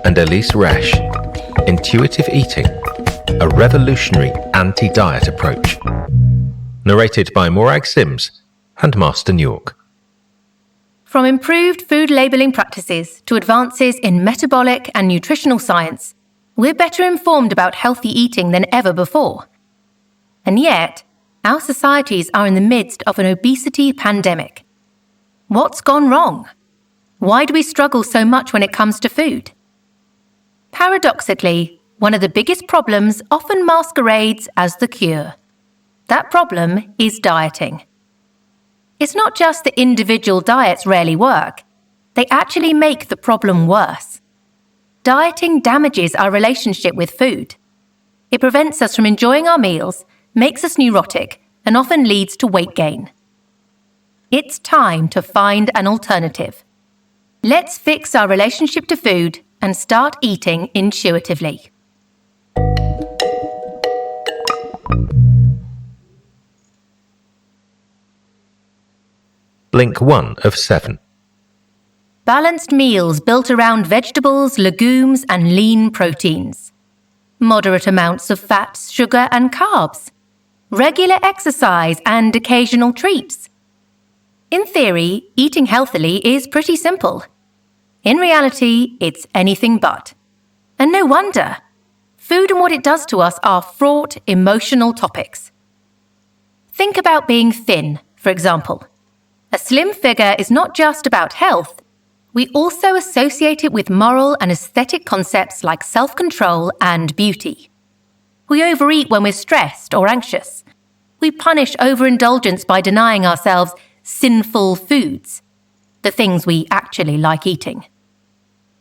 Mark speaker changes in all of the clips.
Speaker 1: and Elyse Resch, Intuitive Eating, a revolutionary anti-diet approach. Narrated by Morag Sims and Marston York.
Speaker 2: From improved food labelling practices to advances in metabolic and nutritional science, we're better informed about healthy eating than ever before. And yet, our societies are in the midst of an obesity pandemic. What's gone wrong? Why do we struggle so much when it comes to food? Paradoxically, one of the biggest problems often masquerades as the cure. That problem is dieting. It's not just that individual diets rarely work, they actually make the problem worse. Dieting damages our relationship with food. It prevents us from enjoying our meals, makes us neurotic, and often leads to weight gain. It's time to find an alternative. Let's fix our relationship to food and start eating intuitively.
Speaker 1: Blink 1 of 7.
Speaker 2: Balanced meals built around vegetables, legumes, and lean proteins. Moderate amounts of fats, sugar, and carbs. Regular exercise and occasional treats. In theory, eating healthily is pretty simple. In reality, it's anything but. And no wonder. Food and what it does to us are fraught, emotional topics. Think about being thin, for example. A slim figure is not just about health. We also associate it with moral and aesthetic concepts like self-control and beauty. We overeat when we're stressed or anxious. We punish overindulgence by denying ourselves sinful foods, the things we actually like eating.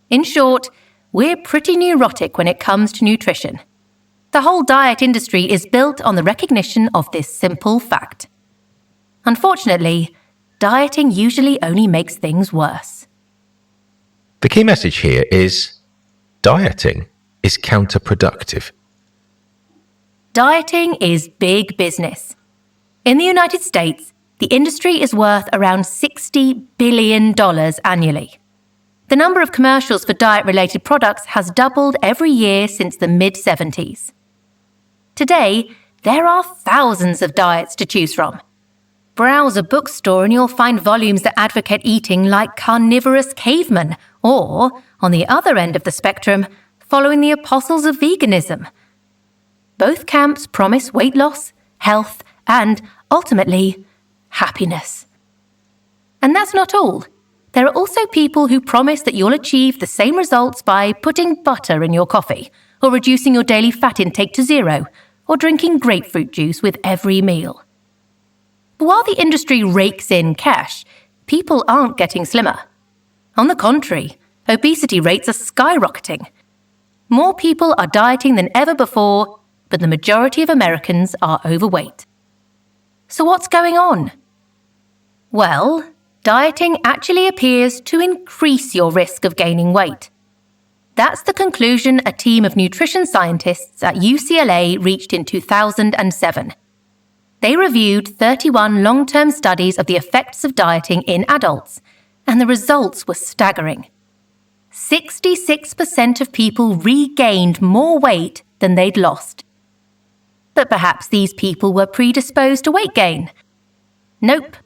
Speaker 2: In short, we're pretty neurotic when it comes to nutrition. The whole diet industry is built on the recognition of this simple fact. Unfortunately, dieting usually only makes things worse.
Speaker 1: The key message here is dieting is counterproductive.
Speaker 2: Dieting is big business. In the United States, the industry is worth around $60 billion annually. The number of commercials for diet-related products has doubled every year since the mid-70s. Today, there are thousands of diets to choose from. Browse a bookstore and you'll find volumes that advocate eating like carnivorous cavemen, or, on the other end of the spectrum, following the apostles of veganism. Both camps promise weight loss, health, and, ultimately, happiness. And that's not all. There are also people who promise that you'll achieve the same results by putting butter in your coffee, or reducing your daily fat intake to 0, or drinking grapefruit juice with every meal. While the industry rakes in cash, people aren't getting slimmer. On the contrary, obesity rates are skyrocketing. More people are dieting than ever before, but the majority of Americans are overweight. So what's going on? Well, dieting actually appears to increase your risk of gaining weight. That's the conclusion a team of nutrition scientists at UCLA reached in 2007. They reviewed 31 long-term studies of the effects of dieting in adults, and the results were staggering. 66% of people regained more weight than they'd lost. But perhaps these people were predisposed to weight gain. Nope.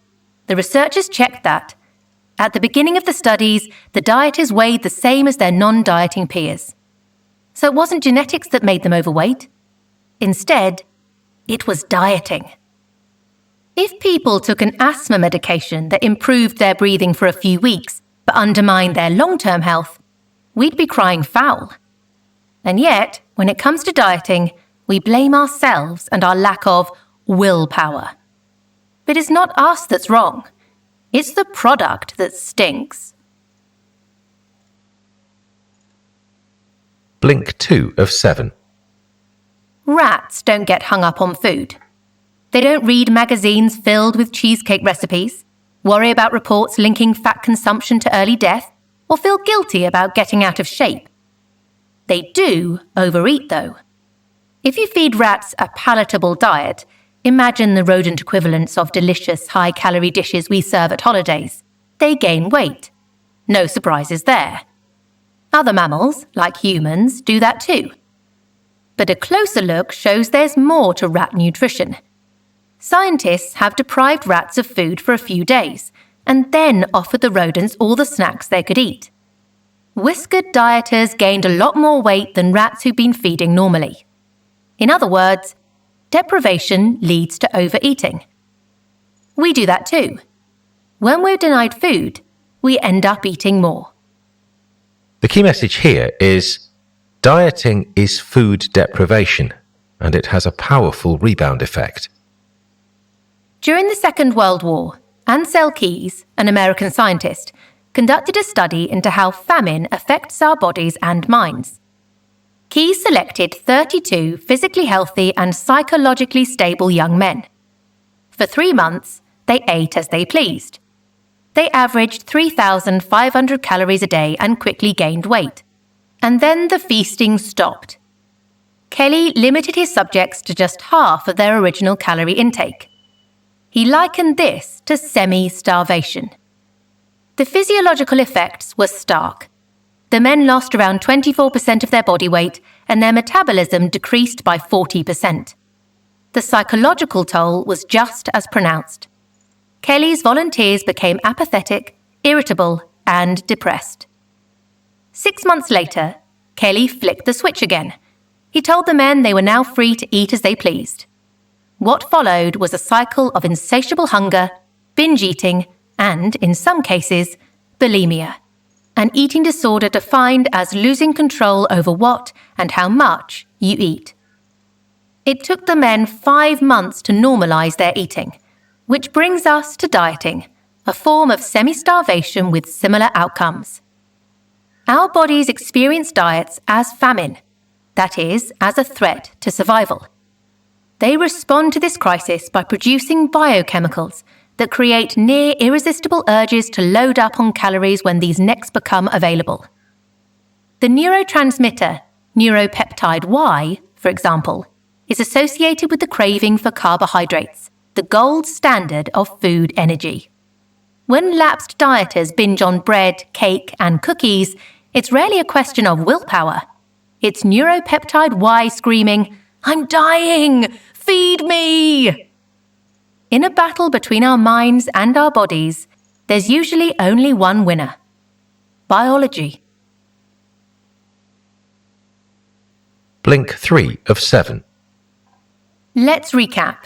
Speaker 2: The researchers checked that. At the beginning of the studies, the dieters weighed the same as their non-dieting peers. So it wasn't genetics that made them overweight. Instead, it was dieting. If people took an asthma medication that improved their breathing for a few weeks but undermined their long-term health, we'd be crying foul. And yet, when it comes to dieting, we blame ourselves and our lack of willpower. But it's not us that's wrong. It's the product that stinks.
Speaker 1: Blink 2 of 7.
Speaker 2: Rats don't get hung up on food. They don't read magazines filled with cheesecake recipes, worry about reports linking fat consumption to early death, or feel guilty about getting out of shape. They do overeat, though. If you feed rats a palatable diet, imagine the rodent equivalents of delicious high-calorie dishes we serve at holidays. They gain weight. No surprises there. Other mammals, like humans, do that too. But a closer look shows there's more to rat nutrition. Scientists have deprived rats of food for a few days, and then offered the rodents all the snacks they could eat. Whiskered dieters gained a lot more weight than rats who'd been feeding normally. In other words, deprivation leads to overeating. We do that too. When we're denied food, we end up eating more.
Speaker 1: The key message here is dieting is food deprivation, and it has a powerful rebound effect.
Speaker 2: During the Second World War, Ansel Keys, an American scientist, conducted a study into how famine affects our bodies and minds. Keys selected 32 physically healthy and psychologically stable young men. For 3 months, they ate as they pleased. They averaged 3,500 calories a day and quickly gained weight. And then the feasting stopped. Kelly limited his subjects to just half of their original calorie intake. He likened this to semi-starvation. The physiological effects were stark. The men lost around 24% of their body weight, and their metabolism decreased by 40%. The psychological toll was just as pronounced. Kelly's volunteers became apathetic, irritable, and depressed. 6 months later, Kelly flicked the switch again. He told the men they were now free to eat as they pleased. What followed was a cycle of insatiable hunger, binge eating, and, in some cases, bulimia, an eating disorder defined as losing control over what and how much you eat. It took the men 5 months to normalize their eating, which brings us to dieting, a form of semi-starvation with similar outcomes. Our bodies experience diets as famine, that is, as a threat to survival. They respond to this crisis by producing biochemicals that create near irresistible urges to load up on calories when these next become available. The neurotransmitter neuropeptide Y, for example, is associated with the craving for carbohydrates, the gold standard of food energy. When lapsed dieters binge on bread, cake, and cookies, it's rarely a question of willpower. It's neuropeptide Y screaming, "I'm dying! Feed me!" In a battle between our minds and our bodies, there's usually only one winner: biology.
Speaker 1: Blink 3 of 7.
Speaker 2: Let's recap.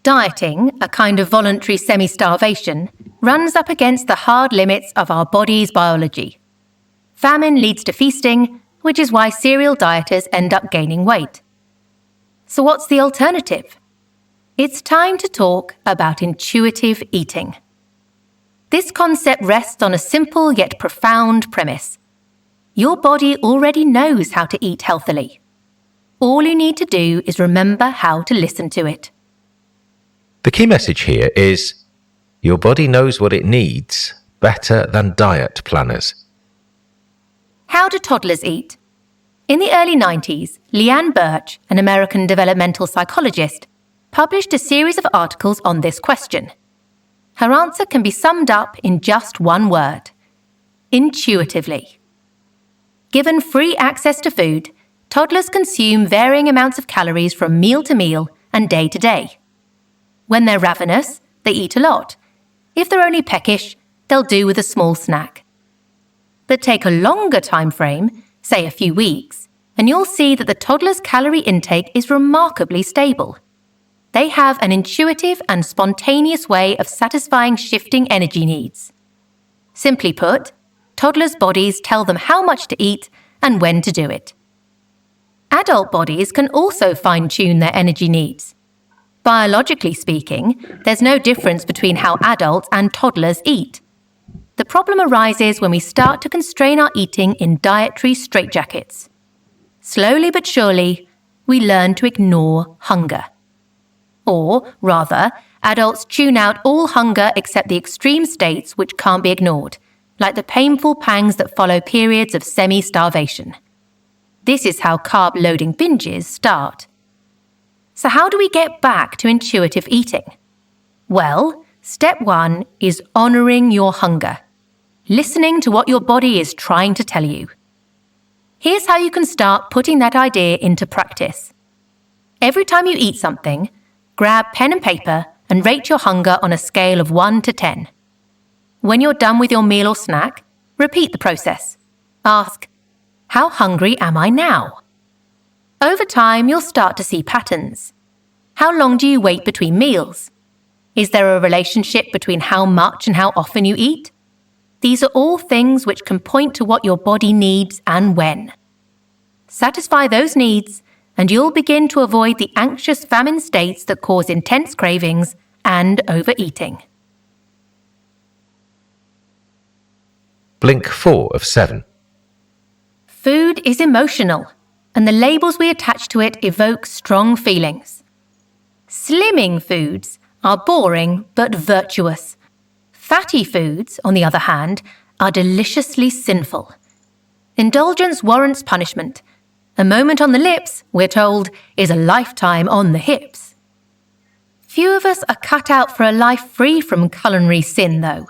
Speaker 2: Dieting, a kind of voluntary semi-starvation, runs up against the hard limits of our body's biology. Famine leads to feasting, which is why serial dieters end up gaining weight. So what's the alternative? It's time to talk about intuitive eating. This concept rests on a simple yet profound premise. Your body already knows how to eat healthily. All you need to do is remember how to listen to it.
Speaker 1: The key message here is your body knows what it needs better than diet planners.
Speaker 2: How do toddlers eat? In the early 90s, Leanne Birch, an American developmental psychologist, published a series of articles on this question. Her answer can be summed up in just one word: intuitively. Given free access to food, toddlers consume varying amounts of calories from meal to meal and day to day. When they're ravenous, they eat a lot. If they're only peckish, they'll do with a small snack. But take a longer time frame, say a few weeks, and you'll see that the toddler's calorie intake is remarkably stable. They have an intuitive and spontaneous way of satisfying shifting energy needs. Simply put, toddlers' bodies tell them how much to eat and when to do it. Adult bodies can also fine-tune their energy needs. Biologically speaking, there's no difference between how adults and toddlers eat. The problem arises when we start to constrain our eating in dietary straitjackets. Slowly but surely, we learn to ignore hunger. Or, rather, adults tune out all hunger except the extreme states which can't be ignored, like the painful pangs that follow periods of semi-starvation. This is how carb-loading binges start. So how do we get back to intuitive eating? Well, step 1 is honouring your hunger. Listening to what your body is trying to tell you. Here's how you can start putting that idea into practice. Every time you eat something, grab pen and paper and rate your hunger on a scale of 1 to 10. When you're done with your meal or snack, repeat the process. Ask, how hungry am I now? Over time, you'll start to see patterns. How long do you wait between meals? Is there a relationship between how much and how often you eat? These are all things which can point to what your body needs and when. Satisfy those needs, and you'll begin to avoid the anxious famine states that cause intense cravings and overeating.
Speaker 1: Blink 4 of 7.
Speaker 2: Food is emotional, and the labels we attach to it evoke strong feelings. Slimming foods are boring but virtuous. Fatty foods, on the other hand, are deliciously sinful. Indulgence warrants punishment. A moment on the lips, we're told, is a lifetime on the hips. Few of us are cut out for a life free from culinary sin, though.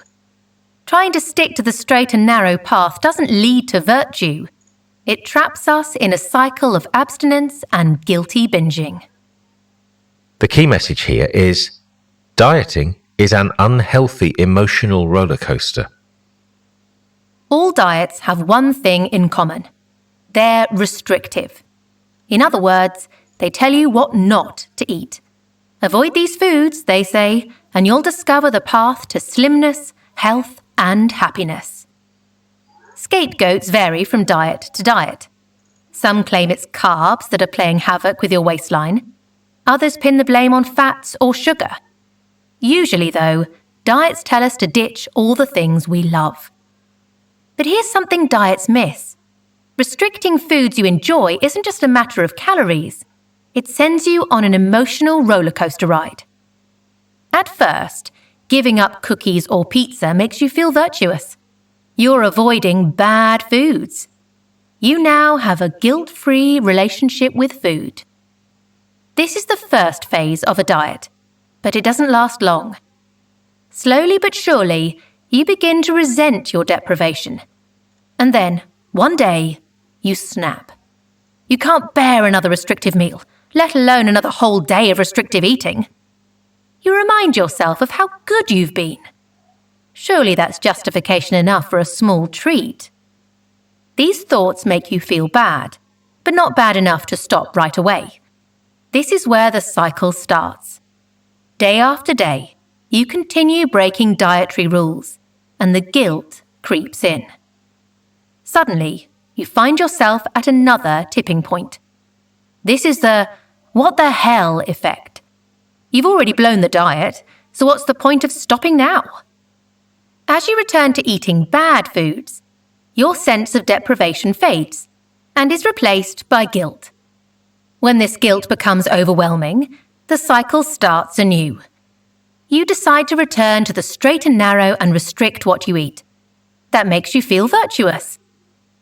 Speaker 2: Trying to stick to the straight and narrow path doesn't lead to virtue. It traps us in a cycle of abstinence and guilty binging.
Speaker 1: The key message here is dieting is an unhealthy emotional rollercoaster.
Speaker 2: All diets have one thing in common. They're restrictive. In other words, they tell you what not to eat. Avoid these foods, they say, and you'll discover the path to slimness, health, and happiness. Scapegoats vary from diet to diet. Some claim it's carbs that are playing havoc with your waistline. Others pin the blame on fats or sugar. Usually, though, diets tell us to ditch all the things we love. But here's something diets miss. Restricting foods you enjoy isn't just a matter of calories. It sends you on an emotional rollercoaster ride. At first, giving up cookies or pizza makes you feel virtuous. You're avoiding bad foods. You now have a guilt-free relationship with food. This is the first phase of a diet, but it doesn't last long. Slowly but surely, you begin to resent your deprivation. And then, one day, you snap. You can't bear another restrictive meal, let alone another whole day of restrictive eating. You remind yourself of how good you've been. Surely that's justification enough for a small treat. These thoughts make you feel bad, but not bad enough to stop right away. This is where the cycle starts. Day after day, you continue breaking dietary rules, and the guilt creeps in. Suddenly, you find yourself at another tipping point. This is the what the hell effect. You've already blown the diet, so what's the point of stopping now? As you return to eating bad foods, your sense of deprivation fades and is replaced by guilt. When this guilt becomes overwhelming, the cycle starts anew. You decide to return to the straight and narrow and restrict what you eat. That makes you feel virtuous,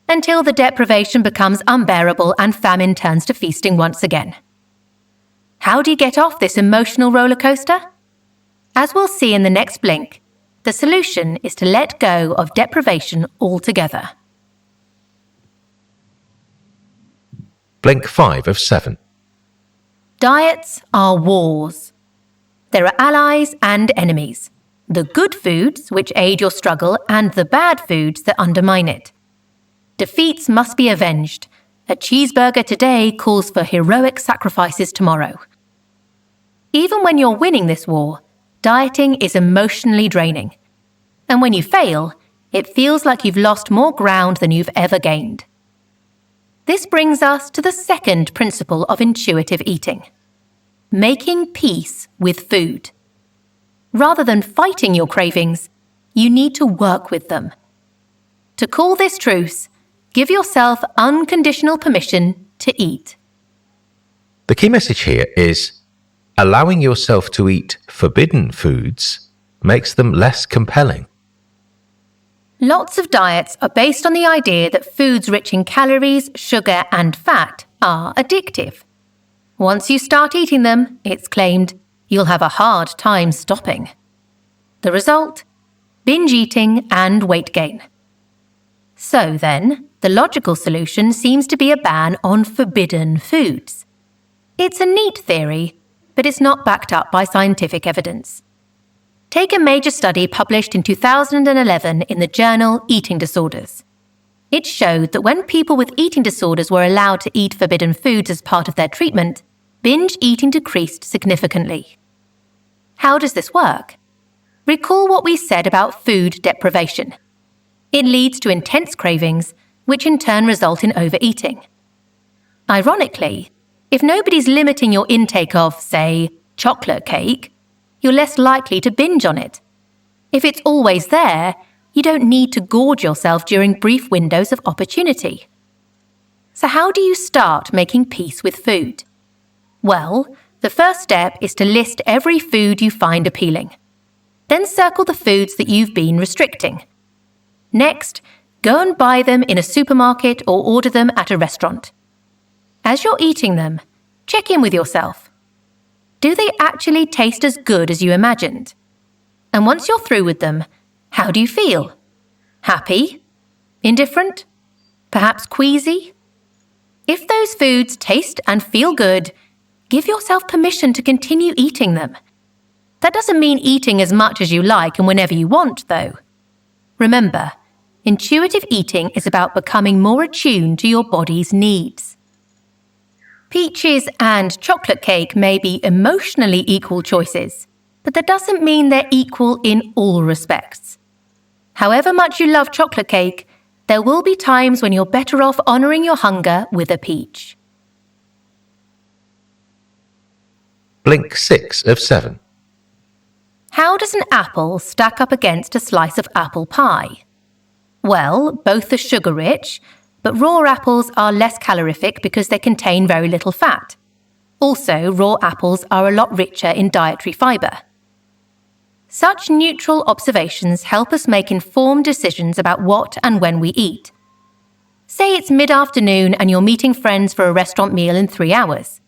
Speaker 2: until the deprivation becomes unbearable and famine turns to feasting once again. How do you get off this emotional roller coaster? As we'll see in the next blink, the solution is to let go of deprivation altogether.
Speaker 1: Blink 5 of 7.
Speaker 2: Diets are wars. There are allies and enemies. The good foods, which aid your struggle, and the bad foods that undermine it. Defeats must be avenged. A cheeseburger today calls for heroic sacrifices tomorrow. Even when you're winning this war, dieting is emotionally draining. And when you fail, it feels like you've lost more ground than you've ever gained. This brings us to the second principle of intuitive eating: making peace with food. Rather than fighting your cravings, you need to work with them. To call this truce, give yourself unconditional permission to eat.
Speaker 1: The key message here is allowing yourself to eat forbidden foods makes them less compelling.
Speaker 2: Lots of diets are based on the idea that foods rich in calories, sugar, and fat are addictive. Once you start eating them, it's claimed, you'll have a hard time stopping. The result? Binge eating and weight gain. So then, the logical solution seems to be a ban on forbidden foods. It's a neat theory, but it's not backed up by scientific evidence. Take a major study published in 2011 in the journal Eating Disorders. It showed that when people with eating disorders were allowed to eat forbidden foods as part of their treatment, binge eating decreased significantly. How does this work? Recall what we said about food deprivation. It leads to intense cravings, which in turn result in overeating. Ironically, if nobody's limiting your intake of, say, chocolate cake, you're less likely to binge on it. If it's always there, you don't need to gorge yourself during brief windows of opportunity. So how do you start making peace with food? Well, the first step is to list every food you find appealing. Then circle the foods that you've been restricting. Next, go and buy them in a supermarket or order them at a restaurant. As you're eating them, check in with yourself. Do they actually taste as good as you imagined? And once you're through with them, how do you feel? Happy? Indifferent? Perhaps queasy? If those foods taste and feel good, give yourself permission to continue eating them. That doesn't mean eating as much as you like and whenever you want, though. Remember, intuitive eating is about becoming more attuned to your body's needs. Peaches and chocolate cake may be emotionally equal choices, but that doesn't mean they're equal in all respects. However much you love chocolate cake, there will be times when you're better off honouring your hunger with a peach.
Speaker 1: Blink 6 of 7.
Speaker 2: How does an apple stack up against a slice of apple pie? Well, both are sugar-rich, but raw apples are less calorific because they contain very little fat. Also, raw apples are a lot richer in dietary fibre. Such neutral observations help us make informed decisions about what and when we eat. Say it's mid-afternoon and you're meeting friends for a restaurant meal in 3 hours.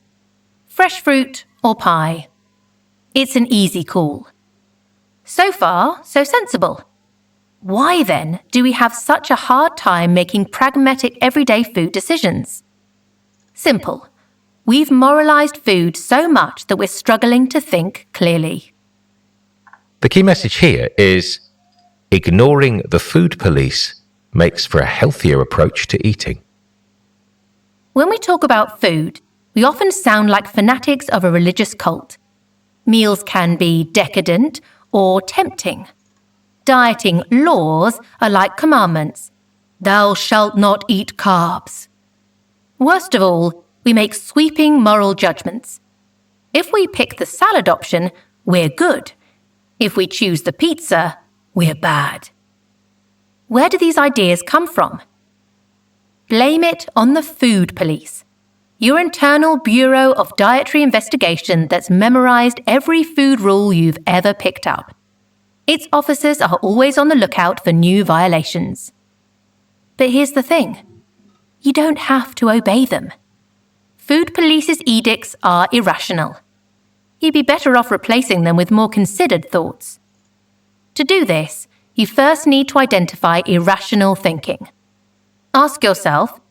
Speaker 2: Fresh fruit or pie? It's an easy call. So far, so sensible. Why then do we have such a hard time making pragmatic everyday food decisions? Simple. We've moralized food so much that we're struggling to think clearly.
Speaker 1: The key message here is ignoring the food police makes for a healthier approach to eating.
Speaker 2: When we talk about food, we often sound like fanatics of a religious cult. Meals can be decadent or tempting. Dieting laws are like commandments. Thou shalt not eat carbs. Worst of all, we make sweeping moral judgments. If we pick the salad option, we're good. If we choose the pizza, we're bad. Where do these ideas come from? Blame it on the food police, your internal Bureau of Dietary Investigation that's memorized every food rule you've ever picked up. Its officers are always on the lookout for new violations. But here's the thing. You don't have to obey them. Food police's edicts are irrational. You'd be better off replacing them with more considered thoughts. To do this, you first need to identify irrational thinking. Ask yourself,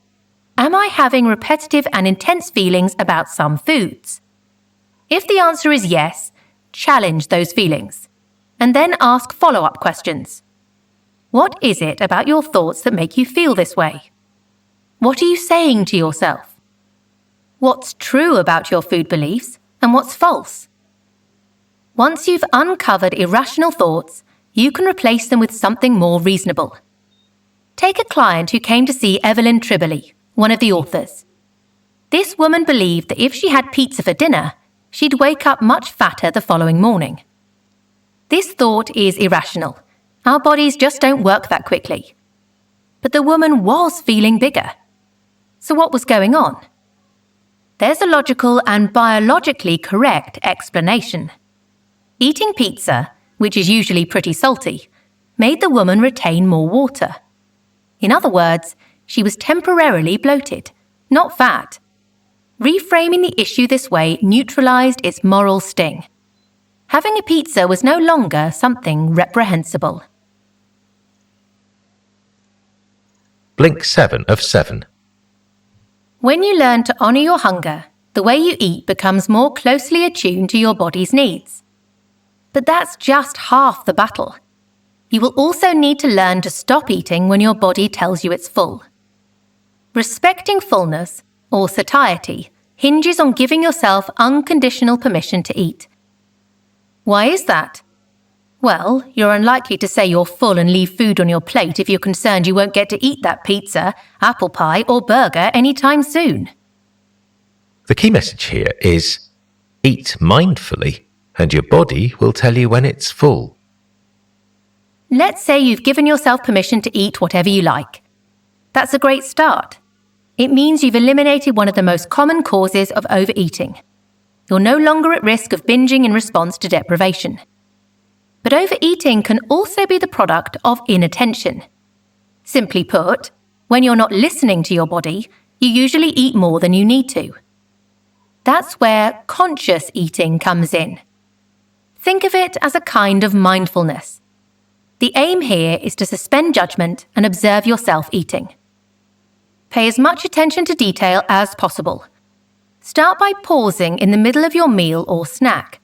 Speaker 2: am I having repetitive and intense feelings about some foods? If the answer is yes, challenge those feelings, and then ask follow-up questions. What is it about your thoughts that make you feel this way? What are you saying to yourself? What's true about your food beliefs and what's false? Once you've uncovered irrational thoughts, you can replace them with something more reasonable. Take a client who came to see Evelyn Tribole, one of the authors. This woman believed that if she had pizza for dinner, she'd wake up much fatter the following morning. This thought is irrational. Our bodies just don't work that quickly. But the woman was feeling bigger. So what was going on? There's a logical and biologically correct explanation. Eating pizza, which is usually pretty salty, made the woman retain more water. In other words, she was temporarily bloated, not fat. Reframing the issue this way neutralized its moral sting. Having a pizza was no longer something reprehensible.
Speaker 1: Blink 7 of 7.
Speaker 2: When you learn to honour your hunger, the way you eat becomes more closely attuned to your body's needs. But that's just half the battle. You will also need to learn to stop eating when your body tells you it's full. Respecting fullness, or satiety, hinges on giving yourself unconditional permission to eat. Why is that? Well, you're unlikely to say you're full and leave food on your plate if you're concerned you won't get to eat that pizza, apple pie, or burger anytime soon.
Speaker 1: The key message here is eat mindfully, and your body will tell you when it's full.
Speaker 2: Let's say you've given yourself permission to eat whatever you like. That's a great start. It means you've eliminated one of the most common causes of overeating. You're no longer at risk of binging in response to deprivation. But overeating can also be the product of inattention. Simply put, when you're not listening to your body, you usually eat more than you need to. That's where conscious eating comes in. Think of it as a kind of mindfulness. The aim here is to suspend judgment and observe yourself eating. Pay as much attention to detail as possible. Start by pausing in the middle of your meal or snack.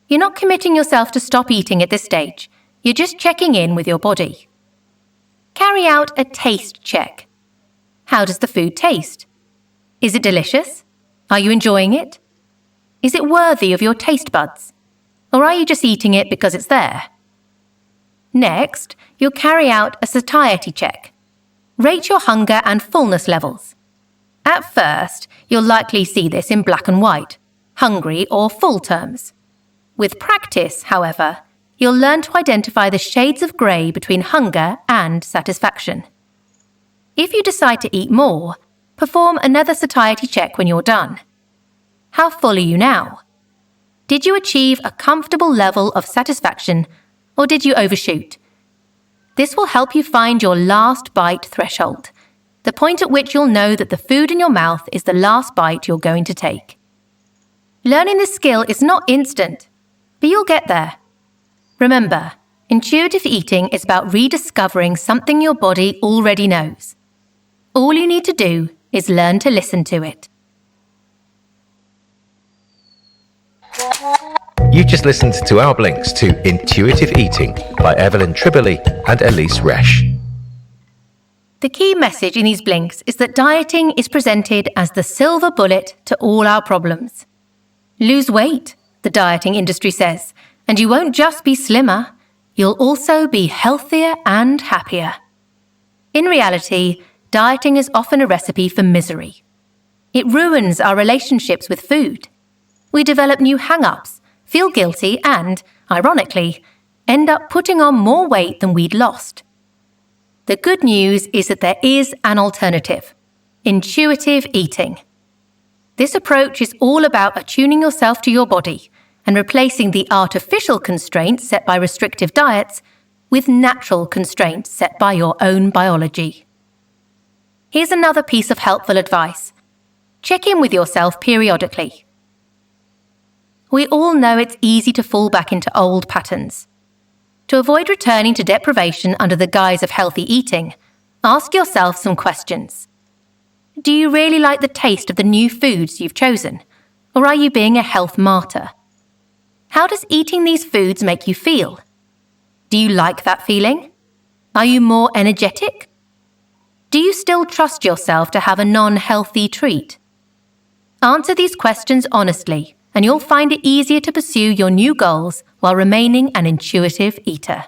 Speaker 2: You're not committing yourself to stop eating at this stage. You're just checking in with your body. Carry out a taste check. How does the food taste? Is it delicious? Are you enjoying it? Is it worthy of your taste buds? Or are you just eating it because it's there? Next, you'll carry out a satiety check. Rate your hunger and fullness levels. At first, you'll likely see this in black and white, hungry or full terms. With practice, however, you'll learn to identify the shades of grey between hunger and satisfaction. If you decide to eat more, perform another satiety check when you're done. How full are you now? Did you achieve a comfortable level of satisfaction, or did you overshoot? This will help you find your last bite threshold, the point at which you'll know that the food in your mouth is the last bite you're going to take. Learning this skill is not instant, but you'll get there. Remember, intuitive eating is about rediscovering something your body already knows. All you need to do is learn to listen to it.
Speaker 1: You just listened to our blinks to Intuitive Eating by Evelyn Tribole and Elyse Resch.
Speaker 2: The key message in these blinks is that dieting is presented as the silver bullet to all our problems. Lose weight, the dieting industry says, and you won't just be slimmer, you'll also be healthier and happier. In reality, dieting is often a recipe for misery. It ruins our relationships with food. We develop new hang-ups, feel guilty and, ironically, end up putting on more weight than we'd lost. The good news is that there is an alternative: intuitive eating. This approach is all about attuning yourself to your body and replacing the artificial constraints set by restrictive diets with natural constraints set by your own biology. Here's another piece of helpful advice. Check in with yourself periodically. We all know it's easy to fall back into old patterns. To avoid returning to deprivation under the guise of healthy eating, ask yourself some questions. Do you really like the taste of the new foods you've chosen? Or are you being a health martyr? How does eating these foods make you feel? Do you like that feeling? Are you more energetic? Do you still trust yourself to have a non-healthy treat? Answer these questions honestly, and you'll find it easier to pursue your new goals while remaining an intuitive eater.